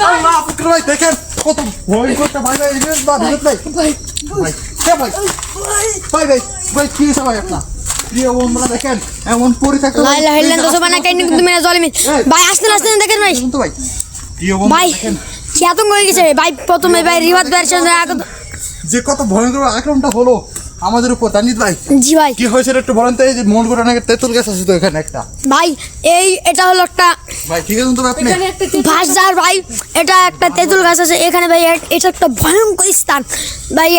আল্লাহ ফকির ভাই দেখেন কত ভয়ঙ্কর ভাই ভাই ভাই ভাই ভাই ভাই ভাই ভাই কি সবাই আপনার প্রিয় বন্ধুরা দেখেন এমন পরিত্যক্ত লা ইলাহা ইল্লাল্লাহ সুবহানাকা ইন্নী কুনতু মিনাজ জালিমিন ভাই আসতে দেখেন ভাই শুনতো ভাই প্রিয় বন্ধু ভাই কি আতঙ্ক হয়ে গেছে ভাই প্রথমে ভাই রিওয়াজ ভাইয়ের সাথে যে কত ভয়ঙ্কর আক্রমণটা হলো আমাদের উপর তানিত ভাই জি ভাই কি হয়েছে একটু বলেন তো এই যে মন করে নাকি তেঁতুল গাছ আছে তো এখানে একটা ভাই এটা হলো একটা ভাই ঠিক আছে তো আপনি ভাষার ভাই এটা একটা তেঁতুল গাছ আছে এখানে ভাই এটা একটা ভয়ঙ্কর স্থান ভাই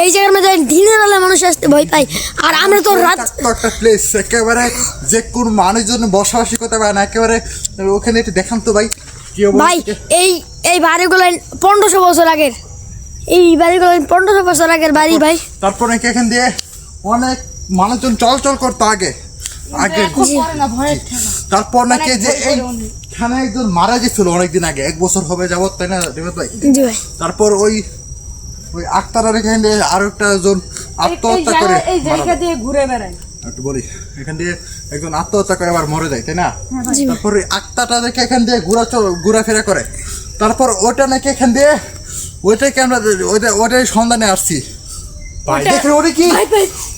এই জায়গার মধ্যে দিনের বেলা মানুষ আসতে ভয় পায় আর আমরা তো রাত একটা প্লেস একেবারে যে কোন মানুষজন বসবাসী করতে পারে না একেবারে ওখানে একটু দেখান তো ভাই কি ভাই এই বাড়িগুলো 1500 বছর আগের এই বাড়িগুলো 1500 বছর আগের বাড়ি ভাই তারপর নাকি এখান দিয়ে অনেক মানুষজন চলাচল করতো আগে তারপর নাকি যে এইখানে একজন মারা গেছিল অনেকদিন আগে 1 বছর হবে যাবত তাই না রিবাদ ভাই জি ভাই তারপর ওই আক্তারের এখান দিয়ে আরো একটা জন আত্মহত্যা করে এই জায়গা দিয়ে ঘুরে বেড়ায় একটু বলি এখান দিয়ে একজন আত্মহত্যা করে আবার মরে যায় তাই না তারপর ওই আক্তারটা দেখে এখান দিয়ে ঘোরাফেরা করে তারপর ওটা নাকি এখান দিয়ে ওইটাকে আমরা ওইটাই সন্ধানে আসছি ভাই দেখেন ওটা কি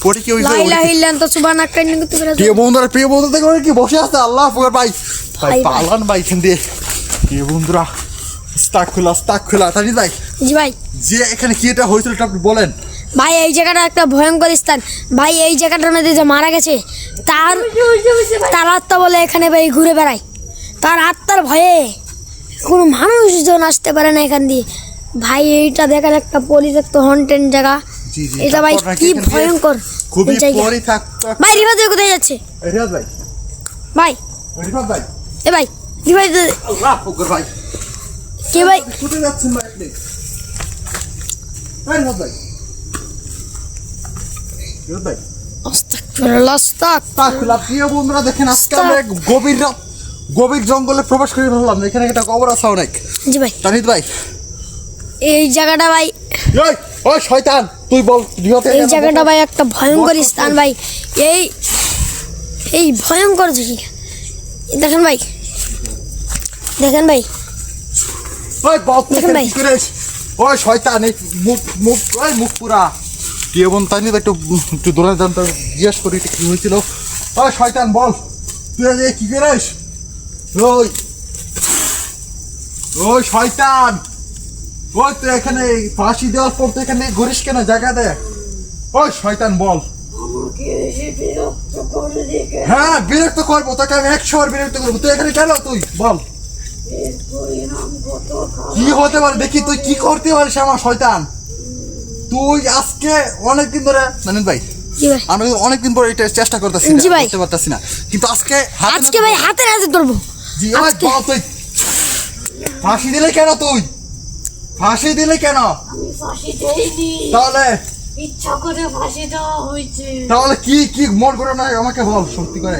ওটা কি ওই লা ইলাহা ইল্লাল্লাহ সুবহানাকা ইন্নী কুনতু মিনাজ প্রিয় বন্ধুরা দেখো ওটা কি বসে আছে আল্লাহ আকবার ভাই ভাই পালান ভাই এখান দিয়ে প্রিয় বন্ধুরা স্টাক খোলা তাই ভাই জি ভাই যে এখানে কি এটা হয়েছিল এটা আপনি বলেন ভাই এই জায়গাটা একটা ভয়ঙ্কর স্থান ভাই এই জায়গাটার মধ্যে যে মারা গেছে তার আত্মা বলে এখানে ভাই ঘুরে বেড়ায় তার আত্মার ভয়ে কোনো মানুষজন আসতে পারে না এখান দিয়ে ভাই এইটা দেখার একটা পরিত্যক্ত হন্টেন জায়গা এটা ভাই কি ভয়ঙ্কর খুবই পরিত্যক্ত ভাই রিভাজ কোথায় যাচ্ছে রিয়াজ ভাই ভাই রিয়াজ ভাই এ ভাই রিভাজ আল্লাহ আকবার ভাই কে ভাই কোথায় যাচ্ছেন ভাই আপনি রিয়াজ ভাই রিয়াজ ভাই আস্তাগফিরুল্লাহ আস্তাগফিরুল্লাহ প্রিয় বন্ধুরা দেখেন আজকে আমরা গভীর জঙ্গলে প্রবেশ করে হলাম এখানে একটা কবর আছে অনেক জি ভাই তানিত ভাই এই জায়গাটা ভাই ওই শয়তান তুই বল এই জায়গাটা ভাই একটা ভয়ঙ্কর স্থান ভাই এই ভয়ঙ্কর জায়গা দেখেন ভাই ওই বল দেখেন ভাই ওই শয়তান এই মুখ পুরা কি এবং তানিত একটু দূরে যান তো জিজ্ঞেস করি কি হয়েছিল ওই শয়তান বল তুই কি করিস ওই শয়তান ওই তুই এখানে ফাঁসি দেওয়ার পর তুই এখানে ঘুরিস কেন জায়গা দে ওই শয়তান বল হ্যাঁ বিরক্ত করবো তোকে আমি 100 বার বিরক্ত করবো তুই এখানে কেন তুই বল কি হতে পারে দেখি তুই কি করতে পারিস আমার শয়তান তুই আজকে অনেকদিন ধরে নানিন ভাই আমি অনেকদিন পরে এটা চেষ্টা করতেছি করতে পারতেছি না কিন্তু আজকে ভাই হাতে ধরবো জি ওই বল তুই ফাঁসি দিলে কেন তুই ফাঁসি দিলে কেন আমি ফাঁসি দেইনি তাহলে ইচ্ছা করে ফাঁসি দেওয়া হয়েছে তাহলে কি মন করে না আমাকে বল সত্যি করে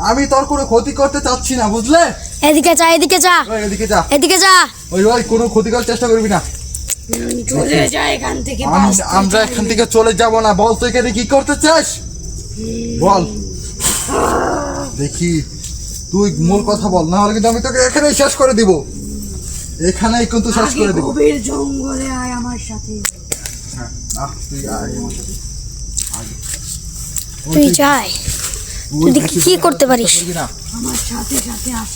আমি তোর কোনো ক্ষতি করতে চাচ্ছি না বুঝলে এদিকে যা ওই কোনো ক্ষতি করার চেষ্টা করবি না চলে যায় এখান থেকে আমরা এখান থেকে চলে যাব না বল তুই এখানে কি করতে চাস বল দেখি তুই মূল কথা বল না হলে কিন্তু আমি তোকে এখানেই শেষ করে দিব এখানেই কিন্তু শেষ করে দিব গভীর জঙ্গলে আয় আমার সাথে তুই আয় আমার সাথে তুই যাই তুই কি করতে পারিস আমার সাথে আস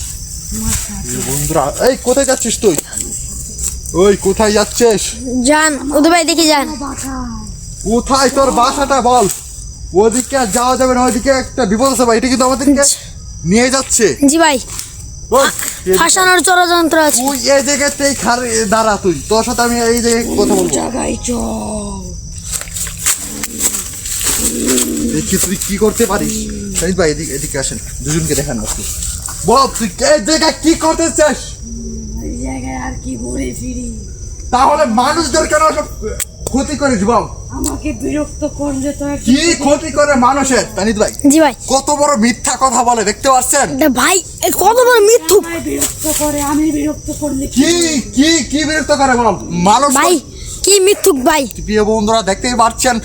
বন্ধুরা এই কোথায় যাচ্ছিস তুই ওই কোথায় যাচ্ছিস জান ওদের ভাই দেখি যান কোথায় তোর বাসাটা বল ওদিকে আর যাওয়া যাবে না ওইদিকে একটা বিপদ আছে ভাই এটা কিন্তু আমাদেরকে নিয়ে যাচ্ছে জি ভাই ফাঁসানোর ষড়যন্ত্র আছে তুই এই জায়গাতেই দাঁড়া তুই তোর সাথে আমি এই জায়গায় কথা বলবো জায়গায় দেখি তুই কি করতে পারিস সাইদ ভাই এদিকে আসেন দুজনকে দেখান আপনি বল তুই এই জায়গায় কি করতে চাস এই জায়গায় আর কি ঘুরে ফিরি তাহলে মানুষদের কেন ক্ষতি করিস বল আমাকে বিরক্ত করলে তো কি ক্ষতি করে মানুষের তানিত ভাই জি ভাই কত বড় মিথ্যা কথা বলে দেখতে পাচ্ছেন ভাই কত বড় মিথ্যুক বিরক্ত করে আমি বিরক্ত করলে কি বিরক্ত করে বল মানুষ ভাই কি মিথ্যুক ভাই প্রিয় বন্ধুরা দেখতেই পাচ্ছেন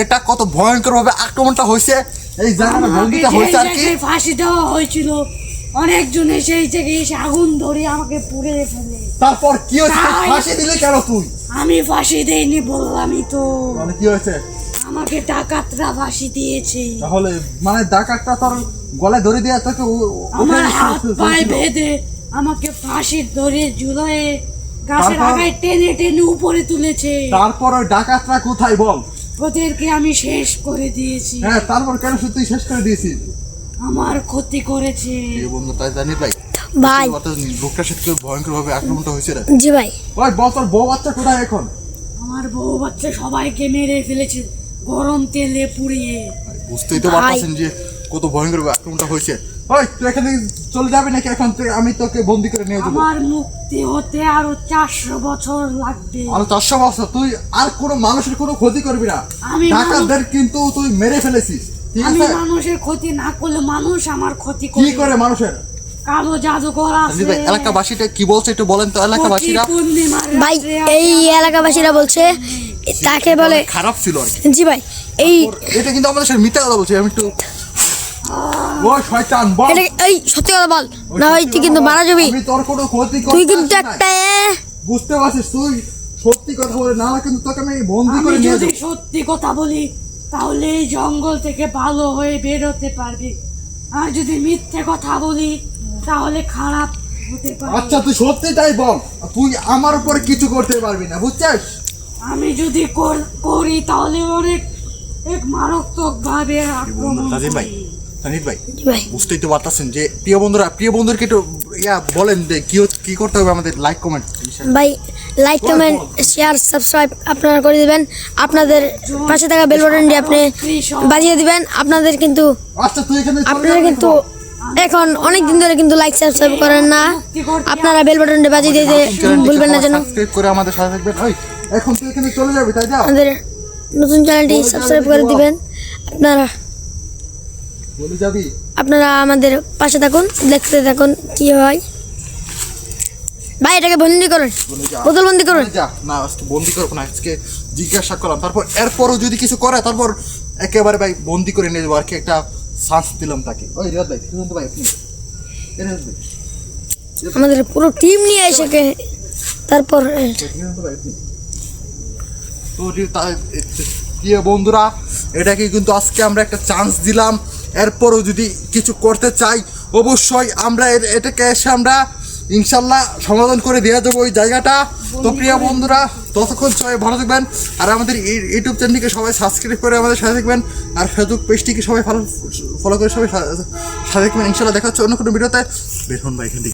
এটা কত ভয়ঙ্কর ভাবে আক্রমণটা হয়েছে এই জায়গাটা ভঙ্গিটা হয়েছে আর কি ফাঁসি দেওয়া হয়েছিল অনেকজন এসে এই জায়গায় এসে আগুন ধরে আমাকে পুড়ে ফেলে তারপর কি হয়েছে তুই তাই। ফাঁসি দিলি কেন তুই আমি ফাঁসি দেইনি বললামই তো, মানে কি হয়েছে আমাকে ডাকাতরা ফাঁসি দিয়েছে। তাহলে মানে ডাকাতটা তোর গলায় ধরে দিয়ে তোকে আমার হাত পায়ে বেঁধে আমাকে ফাঁসির দড়ি ঝুলিয়ে গাছের তারপর? আগায় টেনে টেনে উপরে তুলেছে। তারপর ওই ডাকাতরা কোথায় বল? ওদেরকে আমি শেষ করে দিয়েছি। হ্যাঁ তারপর কেন শুধু তুই শেষ করে দিয়েছিস? আমার ক্ষতি করেছে। এই বন্ধু তাই জানি ভাই ভাই লোকটার সাথে ভয়ঙ্কর ভাবে আক্রমণটা হয়েছে রে। জি ভাই, ওই বল তোর বউ বাচ্চা কোথায় এখন? আমার বউ বাচ্চা সবাইকে মেরে ফেলেছে গরম তেলে পুড়িয়ে। বুঝতেই তো ভাই। পারতেছেন যে কত ভয়ঙ্কর ভাবে আক্রমণটা হয়েছে। ওই তুই এখান থেকে চলে যাবি নাকি এখন? আমি তোকে বন্দি করে নিয়ে যাবো। আমার মুক্তি হতে আরো 400 বছর লাগবে। আর 400 বছর তুই আর কোনো মানুষের কোনো ক্ষতি করবি না। আমি ডাকাতদের কিন্তু তুই মেরে ফেলেছিস, ঠিক আমি আছে? মানুষের ক্ষতি না করলে মানুষ আমার ক্ষতি কি করে। করে মানুষের? কালো জাদুকর আছে। ভাই এলাকাবাসীটা কি বলছে একটু বলেন তো এলাকাবাসীরা। প্রতি পূর্ণিমার ভাই রাত্রে এই এলাকাবাসীরা বলছে তাকে বলে, খারাপ ছিল আর কি। জি ভাই এই এটা কিন্তু আমাদের সাথে মিথ্যা কথা বলছে। আমি একটু ওই শয়তান বল। এটা এই সত্যি কথা বল, না হয় তুই কিন্তু মারা যাবি। আমি তোর কোনো ক্ষতি তুই করতে কিন্তু আসি নাই। একটা বুঝতে পারছিস? তুই সত্যি কথা বলে না হলে কিন্তু তোকে আমি বন্দি আমি করে নিয়ে যদি যাবো। সত্যি কথা বলি তাহলে এই জঙ্গল থেকে ভালো হয়ে বের হতে পারবি, আর যদি মিথ্যে কথা বলি তাহলে খারাপ হতে পারে। আচ্ছা তুই সত্যি তাই বল, তুই আমার উপরে কিছু করতে পারবি না, বুঝছিস? আমি যদি করি তাহলে অনেক এক মারাত্মক ভাবে আক্রমণ তাজিম ভাই, করি। তানির ভাই, জি ভাই বুঝতেই তো পারতেছেন যে প্রিয় বন্ধুদেরকে একটু বলেন যে কি করতে হবে আমাদের। লাইক কমেন্ট ভাই, লাইক কমেন্ট শেয়ার সাবস্ক্রাইব আপনারা করে দিবেন। আপনাদের পাশে থাকা বেল বাটনটি আপনি বাজিয়ে দিবেন। আপনাদের কিন্তু আচ্ছা তুই এখানে চলে আপনারা যাবি কিন্তু এখন? এখন অনেক দিন ধরে কিন্তু লাইক সাবস্ক্রাইব করেন না। আপনারা বেল বাটনটি বাজিয়ে দিতে ভুলবেন না যেন। সাবস্ক্রাইব করে আমাদের সাথে থাকবেন। ওই এখন তুই এখানে চলে যাবি তাই যা আমাদের নতুন চ্যানেলটি সাবস্ক্রাইব করে দিবেন। বলে যাবি। আপনারা আমাদের পাশে থাকুন, দেখতে থাকুন কি হয়। ভাই এটাকে বন্দি করুন, বলে যা। বোতল বন্দি করুন। বলে যা। না আজকে বন্দি করবো না, আজকে জিজ্ঞাসা করলাম, তারপর এরপরও যদি কিছু করে তারপর একেবারে ভাই বন্দি করে নিয়ে যাবো আর কি। একটা শ্বাস দিলাম তাকে। ওই রিয়াদ ভাই, শুনুন তো ভাই আপনি রিয়াদ ভাই, আমাদের পুরো টিম নিয়ে এসে তারপর শুনুন তো ভাই আপনি। তো প্রিয় বন্ধুরা, এটাকে কিন্তু আজকে আমরা একটা চান্স দিলাম। এরপরও যদি কিছু করতে চাই অবশ্যই আমরা এটাকে এসে আমরা ইনশাল্লাহ সমাধান করে দিয়ে দেবো ওই জায়গাটা। তো প্রিয় বন্ধুরা, ততক্ষণ সবাই ভালো থাকবেন, আর আমাদের ইউটিউব চ্যানেলটিকে সবাই সাবস্ক্রাইব করে আমাদের সাথে থাকবেন, আর ফেসবুক পেজটিকে সবাই ফলো করে সবাই সাথে থাকবেন। ইনশাল্লাহ দেখা হচ্ছে অন্য কোনো ভিডিওতে। বের হন ভাই এখান থেকে।